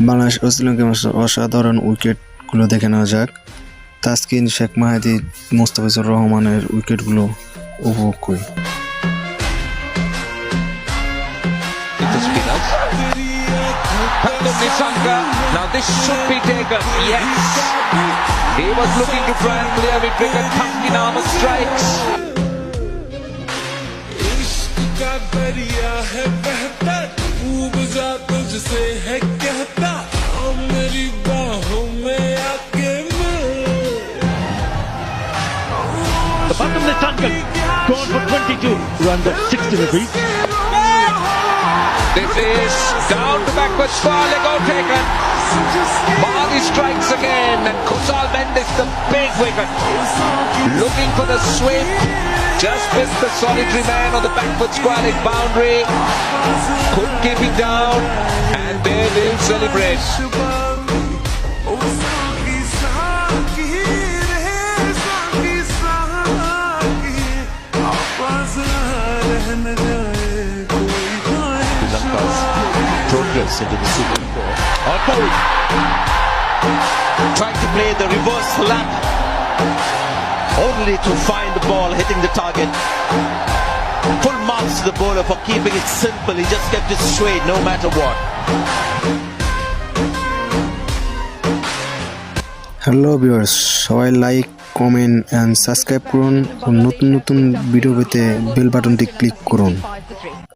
বাংলাদেশ ও শ্রীলঙ্কার অসাধারণ উইকেটগুলো দেখে নেওয়া যাক। তাসকিন, শেখ মাহাদি, মোস্তাফিজুর রহমানের উইকেটগুলো উপভোগ করি। Nissanka. Now this should be taken. Yes. He was looking to try and clear mid wicket. Thamkin Ahmed strikes. The bottom Nissanka gone for 22 runs at 60 degrees. This is down to backward square, leg out taken. Mahdi strikes again and Kusal Mendes the big wicket. Looking for the sweep. Just missed the solitary man on the backward square leg boundary. Couldn't keep it down and they will celebrate. Progress into the Super 4. Trying to play the reverse lap, only to find the ball hitting the target. Full marks to the bowler for keeping it simple. He just kept it straight no matter what. Hello viewers, সবাই like, comment and subscribe করুন ও নতুন নতুন video পেতে bell বাটনটি click করুন।